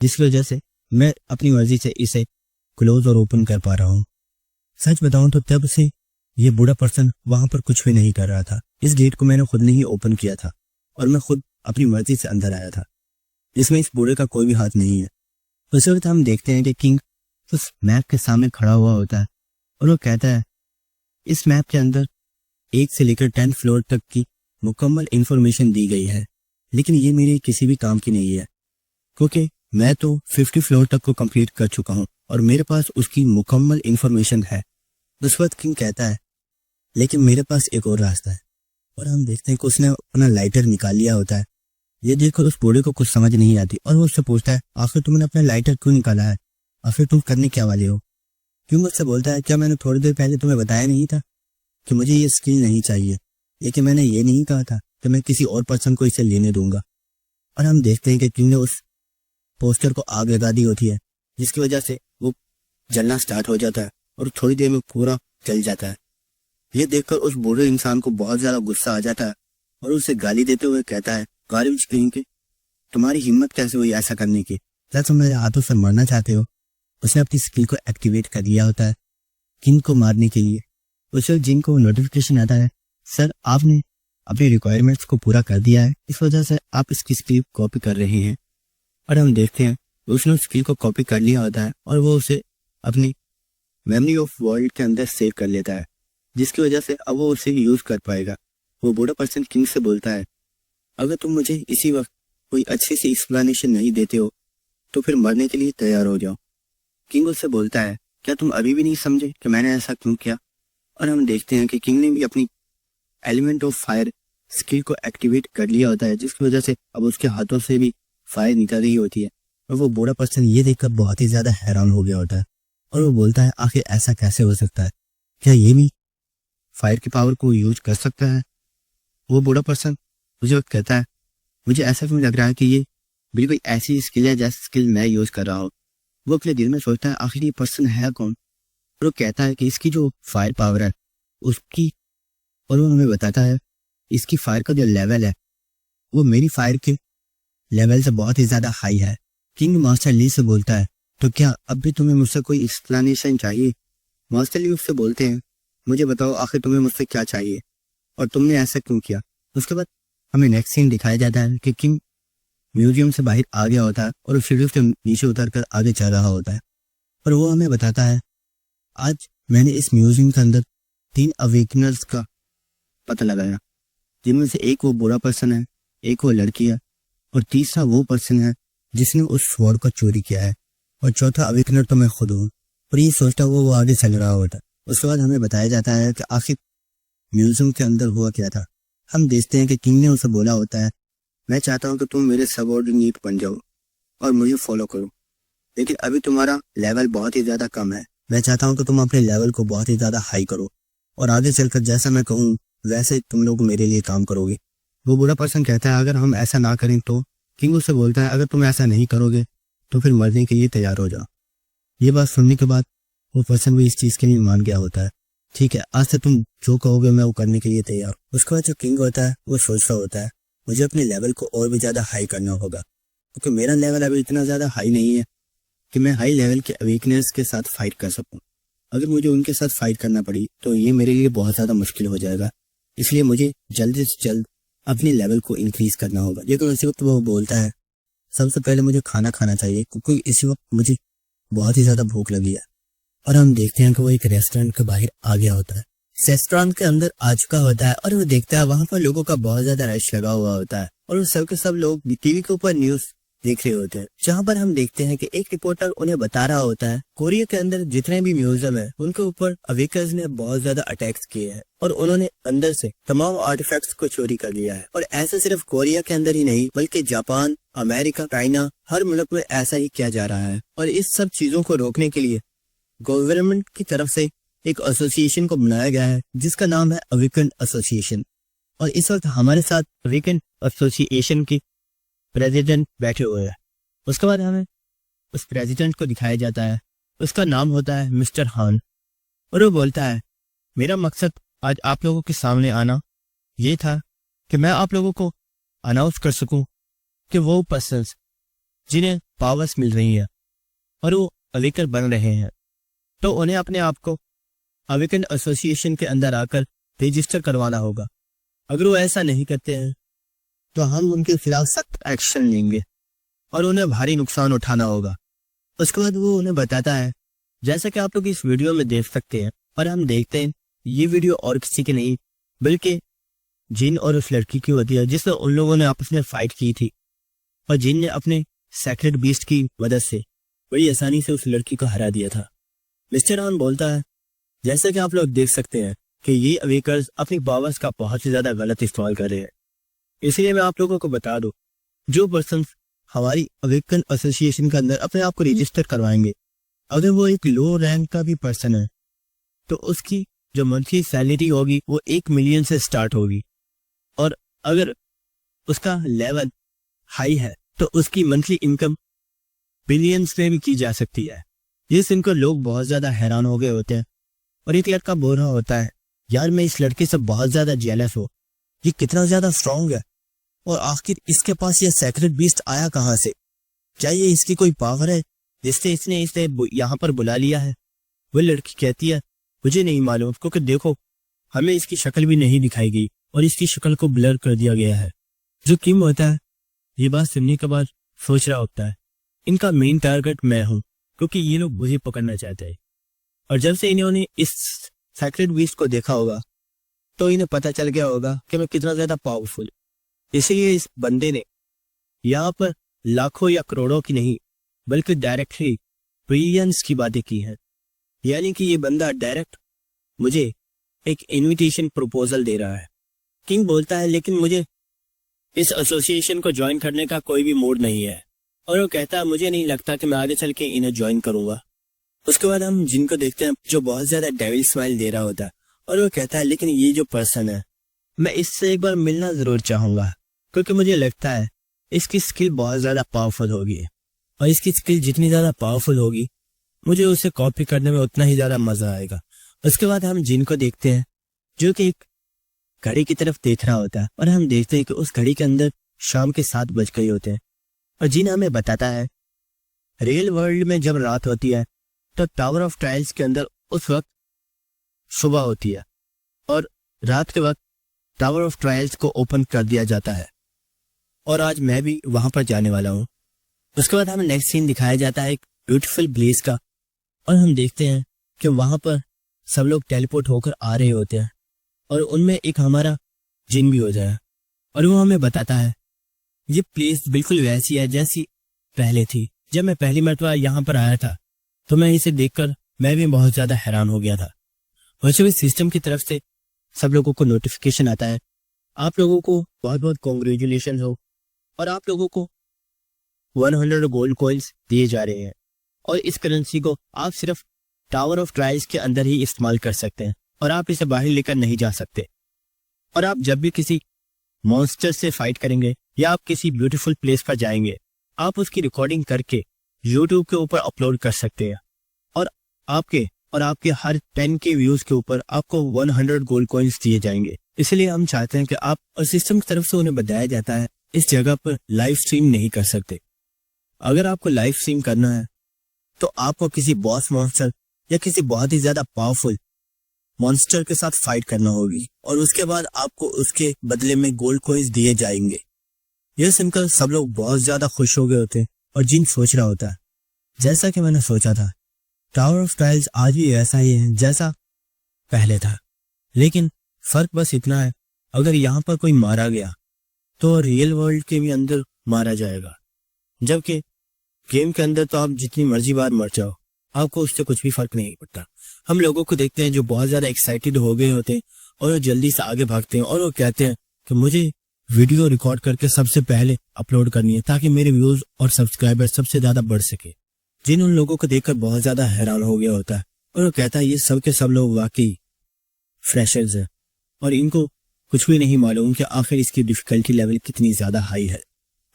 जिसकी वजह से मैं अपनी मर्जी से इसे क्लोज और ओपन कर पा रहा हूँ। सच बताऊं तो तब से ये बूढ़ा पर्सन वहां पर कुछ भी नहीं कर रहा था। इस गेट को मैंने खुद ने ही ओपन किया था और मैं खुद अपनी मर्जी से अंदर आया था। इसमें इस बूढ़े का कोई भी हाथ नहीं है। उस वक्त हम देखते हैं कि किंग उस मैप के सामने खड़ा हुआ होता है और वो कहता है इस मैप के अंदर 1 से लेकर 10 फ्लोर तक की मुकम्मल इंफॉर्मेशन दी गई है, लेकिन ये मेरे किसी भी काम की नहीं है क्योंकि मैं तो 50 फ्लोर तक को कंप्लीट कर चुका हूँ और मेरे पास उसकी मुकम्मल इंफॉर्मेशन है। उस वक्त किंग कहता है लेकिन मेरे पास एक और रास्ता है। और हम देखते हैं कि उसने अपना लाइटर निकाल लिया होता है। ये देखकर उस बूढ़े को कुछ समझ नहीं आती और वो उससे पूछता है आखिर तुमने अपना लाइटर क्यों निकाला है, आखिर तुम करने क्या वाले हो। क्यों मुझसे बोलता है क्या मैंने थोड़ी देर पहले तुम्हें बताया नहीं था कि मुझे ये स्किल नहीं चाहिए, लेकिन मैंने ये नहीं कहा था कि मैं किसी और पर्सन को इसे लेने दूंगा। और हम देखते हैं कि किंग ने उस पोस्टर को आग लगा दी होती है जिसकी वजह से वो जलना स्टार्ट हो जाता है और थोड़ी देर में पूरा जल जाता है। ये देखकर उस बूढ़े इंसान को बहुत ज्यादा गुस्सा आ जाता है और उसे गाली देते हुए कहता है गालिब कहीं के तुम्हारी हिम्मत कैसे हुई ऐसा करने की, क्या तुम मेरे हाथों से मरना चाहते हो। उसने अपनी स्किल को एक्टिवेट कर दिया होता है किंग को मारने के लिए। उस वक्त जिंग को नोटिफिकेशन आता है सर आपने अपनी रिक्वायरमेंट्स को पूरा कर दिया है, इस वजह से आप इसकी स्किल कॉपी कर रहे हैं। और हम देखते हैं उसने उस स्किल को कॉपी कर लिया होता है और वो उसे अपनी मेमोरी ऑफ वर्ल्ड के अंदर सेव कर लेता है, जिसकी वजह से अब वो उसे यूज कर पाएगा। वो बूढ़ा पर्सन किंग से बोलता है अगर तुम मुझे इसी वक्त कोई अच्छी सी एक्सप्लेनेशन नहीं देते हो तो फिर मरने के लिए तैयार हो जाओ। किंग उससे बोलता है क्या तुम अभी भी नहीं समझे कि मैंने ऐसा क्यों किया। और हम देखते हैं कि किंग ने भी अपनी एलिमेंट ऑफ फायर स्किल को एक्टिवेट कर लिया होता है, जिसकी वजह से अब उसके हाथों से भी फायर निकल रही होती है। और वो बूढ़ा पर्सन ये देखकर बहुत ही ज्यादा हैरान हो गया होता है और वो बोलता है आखिर ऐसा कैसे हो सकता है, क्या ये भी फायर की पावर को यूज कर सकता है। वो बूढ़ा पर्सन मुझे वक्त कहता है मुझे ऐसा क्यों लग रहा है कि ये बिल्कुल ऐसी स्किल है जैसी स्किल मैं यूज कर रहा हूँ। वो अपने दिल में सोचता है आखिर ये पर्सन है कौन। और वो कहता है कि इसकी जो फायर पावर है उसकी, और वो हमें बताता है इसकी फायर का जो लेवल है वो मेरी फायर के लेवल से बहुत ही ज्यादा हाई है। किंग मास्टर ली से बोलता है तो क्या अब भी तुम्हें मुझसे कोई एक्सप्लेनेशन चाहिए। मास्टर ली उससे बोलते हैं मुझे बताओ आखिर तुम्हें मुझसे क्या चाहिए और तुमने ऐसा क्यों किया। उसके बाद हमें नेक्स्ट सीन दिखाया जाता है कि किंग म्यूजियम से बाहर आ गया होता है और सीढ़ियों से नीचे उतरकर आगे चल रहा होता है। और वो हमें बताता है आज मैंने इस म्यूजियम के अंदर 3 अवेकनर्स का पता लगाया, जिनमें से एक वो बुरा पर्सन है, एक वो लड़की है और तीसरा वो पर्सन है जिसने उस स्वॉर्ड को चोरी किया है, और चौथा अवेकनर तो मैं खुद हूँ। और ये सोचता हुआ वो आगे चल रहा होता है। उसके बाद हमें बताया जाता है कि आखिर म्यूजियम के अंदर हुआ क्या था। हम देखते हैं कि किंग ने उसे बोला होता है मैं चाहता हूँ कि तुम मेरे सबऑर्डिनेट बन जाओ और मुझे फॉलो करो, लेकिन अभी तुम्हारा लेवल बहुत ही ज्यादा कम है। मैं चाहता हूँ कि तुम अपने लेवल को बहुत ही ज्यादा हाई करो और आगे चलकर जैसा मैं कहूँ वैसे तुम लोग मेरे लिए काम करोगे। वो बुरा पर्सन कहता है अगर हम ऐसा ना करें तो। किंग उससे बोलता है अगर तुम ऐसा नहीं करोगे तो फिर मरने के लिए तैयार हो जाओ। ये बात सुनने के बाद वो पर्सन भी इस चीज के लिए मान गया होता है। ठीक है, आज से तुम जो कहोगे मैं वो करने के लिए तैयार हूँ। उसके बाद जो किंग होता है वो सोच रहा होता है मुझे अपने लेवल को और भी ज्यादा हाई करना होगा, क्योंकि मेरा लेवल अभी इतना ज्यादा हाई नहीं है कि मैं हाई लेवल के अवेकनर्स के साथ फाइट कर सकूं। अगर मुझे उनके साथ फाइट करना पड़ी तो ये मेरे लिए बहुत ज्यादा मुश्किल हो जाएगा, इसलिए मुझे जल्द से जल्द अपने लेवल को इंक्रीज करना होगा। लेकिन उसी वक्त वो बोलता है सबसे पहले मुझे खाना खाना चाहिए क्योंकि इसी वक्त मुझे बहुत ही ज्यादा भूख लगी है। और हम देखते हैं कि वो एक रेस्टोरेंट के बाहर आ गया होता है, रेस्टोरेंट के अंदर आ चुका होता है और वो देखता है वहां पर लोगों का बहुत ज्यादा रश लगा हुआ होता है और वो सब के सब लोग टीवी के ऊपर न्यूज देख रहे होते हैं, जहाँ पर हम देखते हैं कि एक रिपोर्टर उन्हें बता रहा होता है कोरिया के अंदर जितने भी म्यूजियम है उनके ऊपर अवेकर्स ने बहुत ज्यादा अटैक्स किए हैं और उन्होंने अंदर से तमाम आर्टिफैक्ट्स को चोरी कर लिया है। और ऐसा सिर्फ कोरिया के अंदर ही नहीं बल्कि जापान, अमेरिका, चाइना, हर मुल्क में ऐसा ही किया जा रहा है। और इस सब चीजों को रोकने के लिए गवर्नमेंट की तरफ से एक एसोसिएशन को बनाया गया है जिसका नाम है अवेकन एसोसिएशन। और इस वक्त हमारे साथ अवेकन एसोसिएशन की प्रेसिडेंट बैठे हुए हैं। उसके बाद हमें उस प्रेसिडेंट को दिखाया जाता है, उसका नाम होता है मिस्टर हान और वो बोलता है मेरा मकसद आज आप लोगों के सामने आना ये था कि मैं आप लोगों को अनाउंस कर सकूं कि वो पर्सन्स जिन्हें पावर्स मिल रही है और वो अवेकर बन रहे हैं, तो उन्हें अपने आप को अवेकन एसोसिएशन के अंदर आकर रजिस्टर करवाना होगा। अगर वो ऐसा नहीं करते हैं तो हम उनके खिलाफ सख्त एक्शन लेंगे और उन्हें भारी नुकसान उठाना होगा। उसके बाद वो उन्हें बताता है, जैसा कि आप लोग इस वीडियो में देख सकते हैं और हम देखते हैं ये वीडियो और किसी की नहीं बल्कि जिन और उस लड़की की होती है जिससे उन लोगों ने आपस में फाइट की थी और जिन ने अपने सेक्रेट बीस्ट की मदद से बड़ी आसानी से उस लड़की को हरा दिया था। मिस्टर ऑन बोलता है, जैसा कि आप लोग देख सकते हैं कि ये अवेकर्स अपनी पावर्स का बहुत ही ज्यादा गलत इस्तेमाल कर रहे हैं। इसलिए मैं आप लोगों को बता दूं, जो पर्सन हमारी अवेकन एसोसिएशन के अंदर अपने आप को रजिस्टर करवाएंगे, अगर वो एक लो रैंक का भी पर्सन है तो उसकी जो मंथली सैलरी होगी वो 1 मिलियन से स्टार्ट होगी, और अगर उसका लेवल हाई है तो उसकी मंथली इनकम बिलियंस में भी की जा सकती है। ये सुनकर लोग बहुत ज्यादा हैरान हो गए होते हैं और एक लड़का बोल रहा होता है, यार मैं इस लड़के से बहुत ज्यादा जेलस हूँ, ये कितना ज्यादा स्ट्रांग है और आखिर इसके पास ये सेक्रेट बीस्ट आया कहाँ से? क्या ये इसकी कोई पावर है जिससे इसने इसे यहाँ पर बुला लिया है? वो लड़की कहती है, मुझे नहीं मालूम, क्योंकि देखो हमें इसकी शक्ल भी नहीं दिखाई गई और इसकी शक्ल को ब्लर कर दिया गया है। जो किम होता है ये बात सुनने के बाद सोच रहा होता है, इनका मेन टारगेट मैं हूँ क्योंकि ये लोग मुझे पकड़ना चाहते हैं, और जब से इन्होंने इस सेक्रेट बीस्ट को देखा होगा तो इन्हें पता चल गया होगा कि मैं कितना ज्यादा पावरफुल। इसलिए इस बंदे ने यहाँ पर लाखों या करोड़ों की नहीं बल्कि डायरेक्टली बिलियंस की बातें की हैं। यानी कि ये बंदा डायरेक्ट मुझे एक इनविटेशन प्रपोजल दे रहा है। किंग बोलता है, लेकिन मुझे इस एसोसिएशन को ज्वाइन करने का कोई भी मूड नहीं है, और वो कहता है मुझे नहीं लगता कि मैं आगे चल के इन्हें ज्वाइन करूंगा। उसके बाद हम जिनको देखते हैं जो बहुत ज्यादा डेविल स्माइल दे रहा होता है, और वो कहता है लेकिन ये जो पर्सन है मैं इससे एक बार मिलना जरूर चाहूंगा क्योंकि मुझे लगता है इसकी स्किल बहुत ज्यादा पावरफुल होगी, और इसकी स्किल जितनी ज्यादा पावरफुल होगी मुझे उसे कॉपी करने में उतना ही ज्यादा मजा आएगा। उसके बाद हम जिनको देखते हैं जो कि एक घड़ी की तरफ देख रहा होता है, और हम देखते हैं कि उस घड़ी के अंदर शाम के 7 बज गए होते हैं, और जिन हमें बताता है रियल वर्ल्ड में जब रात होती है तो टावर ऑफ ट्रायल्स के अंदर उस वक्त सुबह होती है और रात के वक्त टावर ऑफ ट्रायल्स को ओपन कर दिया जाता है, और आज मैं भी वहां पर जाने वाला हूँ। उसके बाद हमें नेक्स्ट सीन दिखाया जाता है एक ब्यूटीफुल प्लेस का, और हम देखते हैं कि वहां पर सब लोग टेलीपोर्ट होकर आ रहे होते हैं और उनमें एक हमारा जिन भी हो जाए, और वो हमें बताता है ये प्लेस बिल्कुल वैसी है जैसी पहले थी। जब मैं पहली मरतबा यहाँ पर आया था तो मैं इसे देखकर मैं भी बहुत ज्यादा हैरान हो गया था। वैसे भी सिस्टम की तरफ से सब लोगों को नोटिफिकेशन आता है, आप लोगों को बहुत बहुत कॉन्ग्रेचुलेशन हो, और आप लोगों को 100 गोल्ड कॉइन्स दिए जा रहे हैं, और इस करेंसी को आप सिर्फ टावर ऑफ ट्रायल्स के अंदर ही इस्तेमाल कर सकते हैं और आप इसे बाहर लेकर नहीं जा सकते। और आप जब भी किसी मॉन्स्टर से फाइट करेंगे या आप किसी ब्यूटीफुल प्लेस पर जाएंगे, आप उसकी रिकॉर्डिंग करके यूट्यूब के ऊपर अपलोड कर सकते हैं, और आपके हर 10 के व्यूज के ऊपर आपको 100 गोल्ड कॉइन्स दिए जाएंगे। इसलिए हम चाहते हैं कि आप, और सिस्टम की तरफ से उन्हें बताया जाता है इस जगह पर लाइव स्ट्रीम नहीं कर सकते। अगर आपको लाइव स्ट्रीम करना है तो आपको किसी बॉस मॉन्स्टर या किसी बहुत ही ज्यादा पावरफुल मॉन्स्टर के साथ फाइट करना होगी, और उसके बाद आपको उसके बदले में गोल्ड कॉइन्स दिए जाएंगे। यह सुनकर सब लोग बहुत ज्यादा खुश हो गए होते, और जिन सोच रहा होता है जैसा कि मैंने सोचा था, टावर ऑफ ट्रायल्स आज भी ऐसा ही है जैसा पहले था, लेकिन फर्क बस इतना है अगर यहाँ पर कोई मारा गया तो रियल वर्ल्ड के भी अंदर मारा जाएगा, जबकि गेम के अंदर तो आप जितनी मर्जी बार मर जाओ आपको उससे कुछ भी फर्क नहीं पड़ता। हम लोगों को देखते हैं जो बहुत ज्यादा एक्साइटेड हो गए होते हैं और वो जल्दी से आगे भागते हैं और वो कहते हैं कि मुझे वीडियो रिकॉर्ड करके सबसे पहले अपलोड करनी है ताकि मेरे व्यूज और सब्सक्राइबर सबसे ज्यादा बढ़ सके। जिन उन लोगों को देखकर बहुत ज्यादा हैरान हो गया होता है और वो कहता है ये सब के सब लोग वाकई फ्रेशर्स हैं और इनको कुछ भी नहीं मालूम कि आखिर इसकी डिफिकल्टी लेवल कितनी ज्यादा हाई है।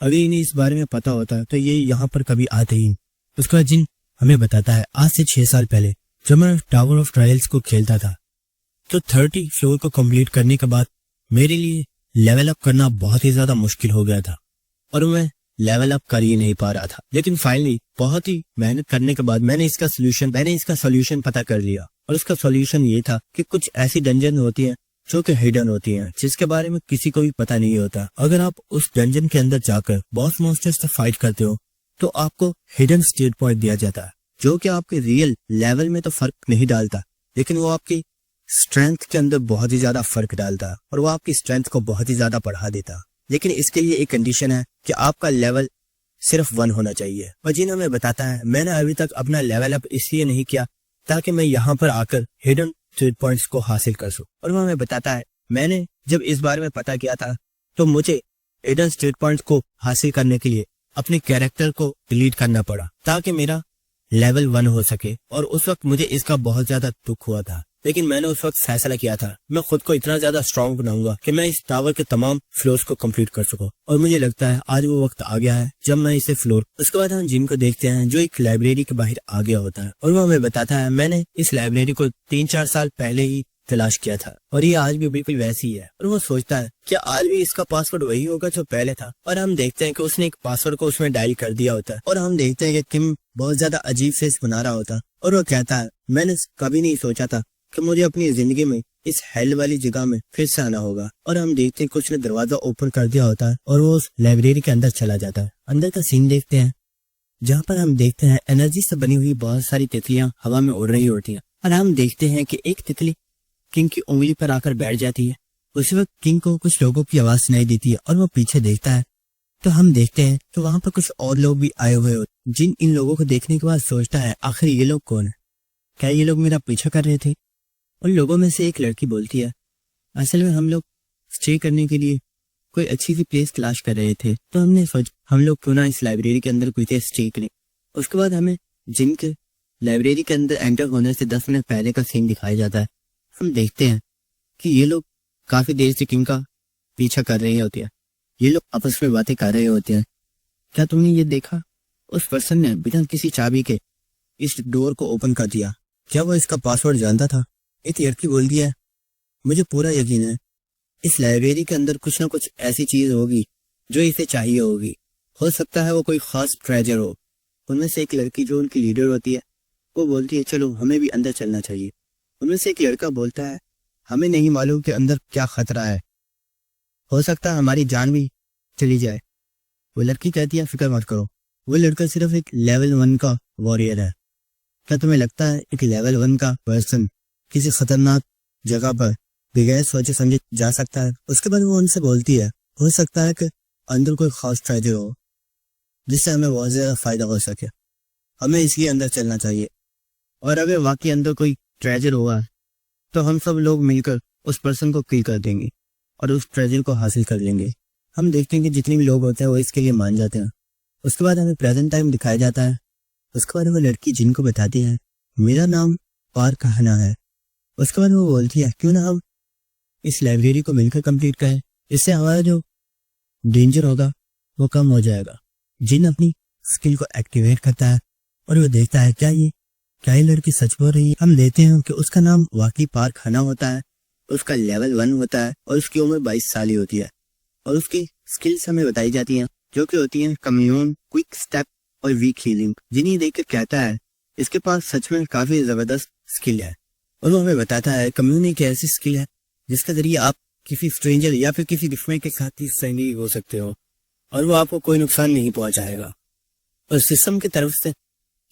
अगर इन्हें इस बारे में पता होता है तो ये यहाँ पर कभी आते ही। उसके बाद जिन हमें बताता है आज से 6 साल पहले जब मैं टावर ऑफ ट्रायल्स को खेलता था तो 30 फ्लोर को कंप्लीट करने के बाद मेरे लिए लेवल अप करना बहुत ही ज्यादा मुश्किल हो गया था और मैं लेवल अप कर ही नहीं पा रहा था। लेकिन फाइनली बहुत ही मेहनत करने के बाद मैंने इसका सोल्यूशन पता कर लिया। और उसका सोल्यूशन ये था कि कुछ ऐसी डंजन होती है जो कि हिडन होती हैं, जिसके बारे में किसी को भी पता नहीं होता। अगर आप उस डंजन के अंदर जाकर बॉस मॉन्स्टर से फाइट करते हो तो आपको हिडन स्टेट पॉइंट दिया जाता है, जो कि आपके रियल लेवल में तो फर्क नहीं डालता, लेकिन वो आपकी स्ट्रेंथ के अंदर बहुत ही ज्यादा फर्क डालता है और वो आपकी स्ट्रेंथ को बहुत ही ज्यादा बढ़ा देता है। लेकिन इसके लिए एक कंडीशन है कि आपका लेवल सिर्फ 1 होना चाहिए। और जिन्हें हमें बताता है मैंने अभी तक अपना लेवल अप इसलिए नहीं किया ताकि मैं यहाँ पर आकर हिडन स्टेट पॉइंट्स को हासिल कर सकूं। और वो हमें बताता है मैंने जब इस बारे में पता किया था तो मुझे हिडन स्टेट पॉइंट्स को हासिल करने के लिए अपने कैरेक्टर को डिलीट करना पड़ा ताकि मेरा लेवल 1 हो सके। और उस वक्त मुझे इसका बहुत ज्यादा दुख हुआ था, लेकिन मैंने उस वक्त फैसला किया था मैं खुद को इतना ज्यादा स्ट्रांग बनाऊंगा कि मैं इस टावर के तमाम फ्लोर्स को कंप्लीट कर सकूं। और मुझे लगता है आज वो वक्त आ गया है जब मैं इसे फ्लोर। उसके बाद हम जिम को देखते हैं जो एक लाइब्रेरी के बाहर आ गया होता है और वो हमें बताता है मैंने इस लाइब्रेरी को 3-4 साल पहले ही तलाश किया था और ये आज भी बिल्कुल वैसी है। और वो सोचता है कि आज भी इसका पासवर्ड वही होगा जो पहले था। और हम देखते हैं कि उसने एक पासवर्ड को उसमें डायल कर दिया होता है और हम देखते हैं कि किम बहुत ज्यादा अजीब फेस बना रहा होता है और वो कहता है मैंने कभी नहीं सोचा था कि मुझे अपनी जिंदगी में इस हेल वाली जगह में फिर से आना होगा। और हम देखते हैं कि उसने दरवाजा ओपन कर दिया होता है और वो उस लाइब्रेरी के अंदर चला जाता है। अंदर का सीन देखते हैं जहाँ पर हम देखते हैं एनर्जी से बनी हुई बहुत सारी तितलियां हवा में उड़ रही होती हैं और हम देखते हैं कि एक तितली किंग की उंगली पर आकर बैठ जाती है। उस वक्त किंग को कुछ लोगों की आवाज सुनाई देती है और वो पीछे देखता है तो हम देखते हैं कि वहां पर कुछ और लोग भी आए हुए होते, जिन इन लोगों को देखने के बाद सोचता है आखिर ये लोग कौन है, क्या ये लोग मेरा पीछा कर रहे थे। उन लोगों में से एक लड़की बोलती है असल में हम लोग स्टे करने के लिए कोई अच्छी सी प्लेस तलाश कर रहे थे तो हमने सोचा हम लोग क्यों ना इस लाइब्रेरी के अंदर कोई स्टे करें। उसके बाद हमें जिम के लाइब्रेरी के अंदर एंटर होने से 10 मिनट पहले का सीन दिखाया जाता है। हम देखते हैं कि ये लोग काफी देर से किंग का पीछा कर रहे होते हैं, ये लोग आपस में बातें कर रहे होते हैं। क्या तुमने ये देखा, उस पर्सन ने बिना किसी चाबी के इस डोर को ओपन कर दिया, क्या वो इसका पासवर्ड जानता था। एक लड़की बोलती है मुझे पूरा यकीन है इस लाइब्रेरी के अंदर कुछ ना कुछ ऐसी चीज होगी जो इसे चाहिए होगी, हो सकता है वो कोई खास ट्रेजर हो। उनमें से एक लड़की जो उनकी लीडर होती है वो बोलती है चलो हमें भी अंदर चलना चाहिए। उनमें से एक लड़का बोलता है हमें नहीं मालूम कि अंदर क्या खतरा है, हो सकता है हमारी जान भी चली जाए। वो लड़की कहती है फिक्र मत करो, वो लड़का सिर्फ एक लेवल 1 का वॉरियर है। क्या तुम्हें लगता है एक लेवल 1 का पर्सन किसी खतरनाक जगह पर बगैर सोचे समझे जा सकता है। उसके बाद वो उनसे बोलती है हो सकता है कि अंदर कोई खास ट्रेजर हो जिससे हमें बहुत ज्यादा फायदा हो सके, हमें इसलिए अंदर चलना चाहिए। और अगर वाकई अंदर कोई ट्रेजर हुआ तो हम सब लोग मिलकर उस पर्सन को किल कर देंगे और उस ट्रेजर को हासिल कर लेंगे। हम देखते हैं कि जितने भी लोग होते हैं वो इसके लिए मान जाते हैं। उसके बाद हमें प्रेजेंट टाइम दिखाया जाता है। उसके बाद वो लड़की जिनको बताती है मेरा नाम पार्क हना है। उसके बाद वो बोलती है क्यों ना हम इस लाइब्रेरी को मिलकर कंप्लीट करें, इससे हमारा जो डेंजर होगा वो कम हो जाएगा। जिन अपनी स्किल को एक्टिवेट करता है और वो देखता है क्या ये लड़की सच बोल रही है। हम लेते हैं कि उसका नाम वाकई पार्क हना होता है, उसका लेवल 1 होता है और उसकी उम्र 22 साल ही होती है और उसकी स्किल्स हमें बताई जाती हैं जो कि होती हैं कम्यून, क्विक स्टेप और वीक हीलिंग। जिन्हें देखकर कहता है इसके पास सच में काफी जबरदस्त स्किल है। और वो हमें बताता है कम्यून एक ऐसी स्किल है जिसके जरिए आप किसी स्ट्रेंजर या फिर किसी दुश्मन के साथ ही सही हो सकते हो और वो आपको कोई नुकसान नहीं पहुंचाएगा। और सिस्टम की तरफ से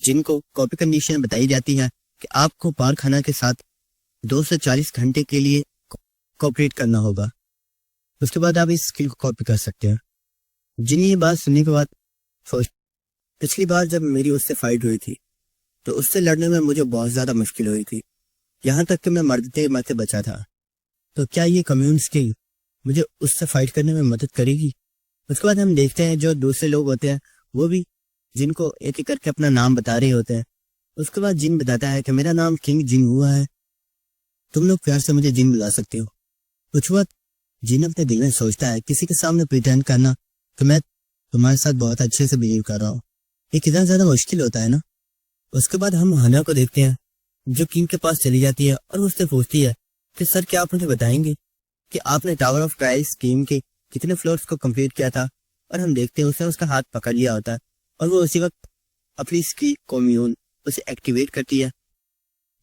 जिनको कॉपी कंडीशन बताई जाती है कि आपको पार्क खाना के साथ 2 से 40 घंटे के लिए कोऑपरेट करना होगा, उसके बाद आप इस स्किल को कॉपी कर सकते हैं। जिन्हें ये बात सुनने के बाद पिछली बार जब मेरी उससे फाइट हुई थी तो उससे लड़ने में मुझे बहुत ज्यादा मुश्किल हुई थी, यहाँ तक कि मैं मरते मरते बचा था। तो क्या ये कम्यून स्किल मुझे उससे फाइट करने में मदद करेगी। उसके बाद हम देखते हैं जो दूसरे लोग होते हैं वो भी जिनको एक एक करके अपना नाम बता रहे होते हैं। उसके बाद जिन बताता है कि मेरा नाम किंग जिन हुआ है, तुम लोग प्यार से मुझे जिन बुला सकते हो। कुछ वक्त जिन अपने दिल में सोचता है किसी के सामने प्रिटेंड करना कि मैं तुम्हारे साथ बहुत अच्छे से बिहेव कर रहा हूँ, ये कितना ज्यादा मुश्किल होता है ना। उसके बाद हम हना को देखते हैं जो किंग के पास चली जाती है और उससे पूछती है कि सर क्या आप मुझे बताएंगे कि आपने टावर ऑफ ट्रायल्स गेम के कितने फ्लोर्स को कंप्लीट किया था और हम देखते हैं उसने उसका हाथ पकड़ लिया होता है और वो उसी वक्त अपनी इसकी कम्यून उसे एक्टिवेट करती है,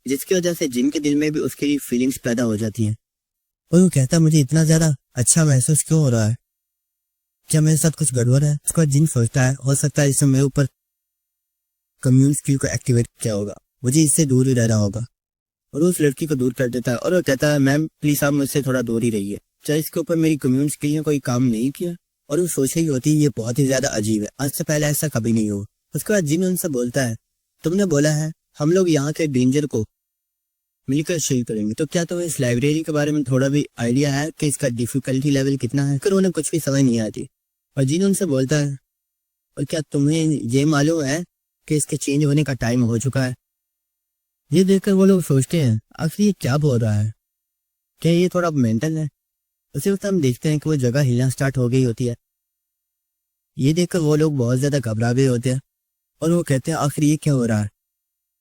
जिसकी वजह से जिन के दिल में भी उसके लिए फीलिंग्स पैदा हो जाती हैं। और वो कहता है मुझे इतना ज्यादा अच्छा महसूस क्यों हो रहा है, क्या मेरे साथ कुछ गड़बड़ है। उसके बाद जिन सोचता है हो सकता है इसमें मेरे ऊपर कम्यून स्किल को एक्टिवेट किया होगा, मुझे इससे दूर ही रहना होगा। और उस लड़की को दूर कर देता है और वो कहता है मैम प्लीज आप मुझसे थोड़ा दूर ही रहिए, चाहे इसके ऊपर मेरी कम्यून स्किल ने कोई काम नहीं किया। और वो सोच रही होती है ये बहुत ही ज्यादा अजीब है, आज से पहले ऐसा कभी नहीं हुआ। उसके बाद जिन उनसे बोलता है तुमने बोला है हम लोग यहाँ के डेंजर को मिलकर शेयर करेंगे, तो क्या तुम्हें इस लाइब्रेरी के बारे में थोड़ा भी आइडिया है कि इसका डिफिकल्टी लेवल कितना है। फिर उन्हें कुछ भी समझ नहीं आती और जिन उनसे बोलता है और क्या तुम्हें ये मालूम है कि इसके चेंज होने का टाइम हो चुका है। ये देखकर वो लोग सोचते हैं आखिर ये क्या बोल रहा है, क्या ये थोड़ा मेंटल है। उसी वक्त हम देखते हैं कि वो जगह हिलना स्टार्ट हो गई होती है। ये देखकर वो लोग बहुत ज्यादा घबरा गए होते हैं और वो कहते हैं आखिर ये क्या हो रहा है,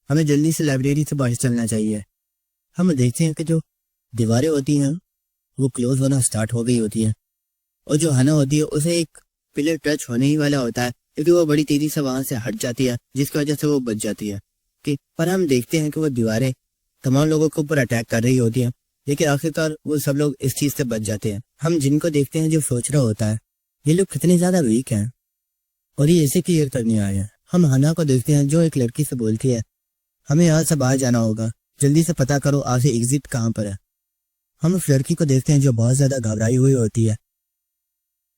हमें जल्दी से लाइब्रेरी से बाहर चलना चाहिए। हम देखते हैं कि जो दीवारें होती हैं वो क्लोज होना स्टार्ट हो गई होती है और जो हना होती है उसे एक पिलर टच होने ही वाला होता है, क्योंकि वो बड़ी तेजी से वहां से हट जाती है जिसकी वजह से वो बच जाती है कि पर हम देखते हैं कि वो दीवारें तमाम लोगों के ऊपर अटैक कर रही होती हैं, लेकिन आखिरकार वो सब लोग इस चीज से बच जाते हैं। हम जिनको देखते हैं जो सोच रहा होता है ये लोग कितने ज्यादा वीक हैं और ये ऐसे क्लियर करने आए हैं। हम हना को देखते हैं जो एक लड़की से बोलती है हमें यहाँ से बाहर जाना होगा, जल्दी से पता करो आगे एग्जिट कहाँ पर है। हम उस लड़की को देखते हैं जो बहुत ज्यादा घबराई हुई होती है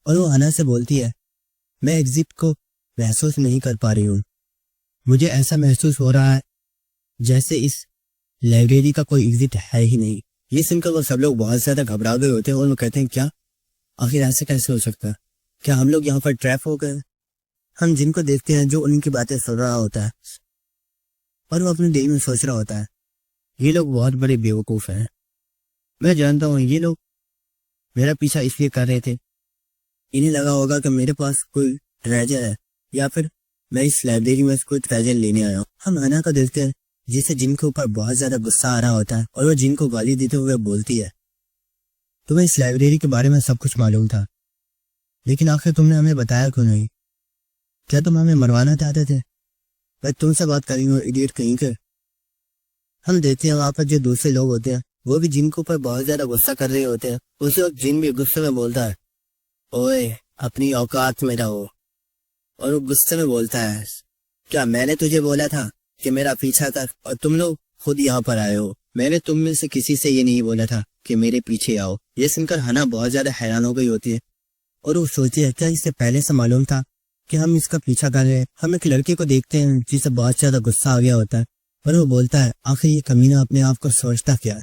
और वो हना से बोलती है मैं एग्जिट को महसूस नहीं कर पा रही हूँ, मुझे ऐसा महसूस हो रहा है जैसे इस लाइब्रेरी का कोई एग्जिट है ही नहीं। ये सुनकर वो सब लोग बहुत ज्यादा घबरा गए होते हैं और वो कहते हैं क्या आखिर ऐसे कैसे हो सकता है, क्या हम लोग यहाँ पर ट्रैप हो गए। हम जिनको देखते हैं जो उनकी बातें सुन रहा होता है और वो अपने दिल में सोच रहा होता है ये लोग बहुत बड़े बेवकूफ हैं, मैं जानता हूँ ये लोग मेरा पीछा इसलिए कर रहे थे, इन्हें लगा होगा कि मेरे पास कोई ट्रेजर है या फिर मैं इस लाइब्रेरी में कोई ट्रेजर लेने आया हूँ। हम हना को देखते हैं जिसे जिनके ऊपर बहुत ज्यादा गुस्सा आ रहा होता है और वो जिनको गाली देते हुए बोलती है तुम्हें इस लाइब्रेरी के बारे में सब कुछ मालूम था, लेकिन आखिर तुमने हमें बताया क्यों नहीं, क्या तुम हमें मरवाना चाहते थे। मैं तुमसे बात कर रही हूँ इडियट कहीं के। हम देखते हैं वहां पर जो दूसरे लोग होते हैं वो भी जिन के ऊपर बहुत ज्यादा गुस्सा कर रहे होते हैं। उसी वक्त जिन भी गुस्से में बोलता है ओए अपनी औकात में रहो, और वो गुस्से में बोलता है क्या मैंने तुझे बोला था कि मेरा पीछा कर और तुम लोग खुद यहाँ पर आए हो, मैंने तुम में से किसी से ये नहीं बोला था कि मेरे पीछे आओ। ये सुनकर हना बहुत ज्यादा हैरान हो गई होती है और वो सोचती है क्या इससे पहले से मालूम था कि हम इसका पीछा कर रहे हैं। हम एक लड़के को देखते हैं जिसे बहुत ज्यादा गुस्सा आ गया होता है और वो बोलता है आखिर ये कमीना अपने आप को सोचता क्या है।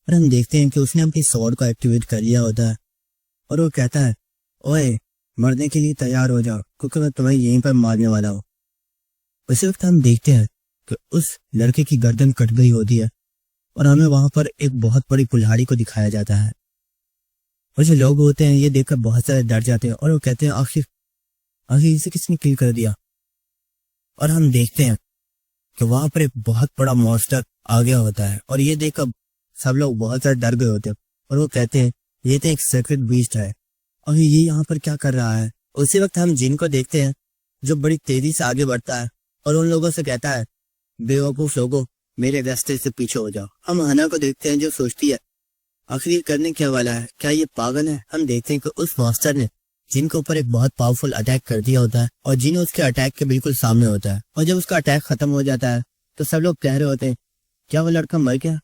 और हम देखते हैं कि उसने अपनी स्वॉर्ड को एक्टिवेट कर लिया होता है और वो कहता है ओए मरने के लिए तैयार हो जाओ क्योंकि मैं तुम्हें यहीं पर मारने वाला हूँ। उसी वक्त हम देखते हैं कि उस लड़के की गर्दन कट गई होती है और हमें वहां पर एक बहुत बड़ी कुल्हाड़ी को दिखाया जाता है और जो लोग होते हैं ये देखकर बहुत सारे डर जाते हैं और वो कहते हैं आखिर इसे किसने किल कर दिया। और हम देखते हैं कि वहां पर एक बहुत बड़ा मॉन्स्टर आ गया होता है और ये देखकर सब लोग बहुत ज्यादा डर गए होते हैं और वो कहते हैं ये तो एक सीक्रेट बीस्ट है और ये यहाँ पर क्या कर रहा है। उसी वक्त हम जिन को देखते हैं जो बड़ी तेजी से आगे बढ़ता है और उन लोगों से कहता है बेवकूफ लोगों मेरे रास्ते से पीछे हो जाओ। हम हना को देखते हैं जो सोचती है आखिर ये करने क्या वाला है, क्या ये पागल है। हम देखते हैं कि उस मॉन्स्टर ने जिन के ऊपर एक बहुत पावरफुल अटैक कर दिया होता है और जिन उसके अटैक के बिल्कुल सामने होता है और जब उसका अटैक खत्म हो जाता है तो सब लोग कह रहे होते हैं क्या वो लड़का मर गया,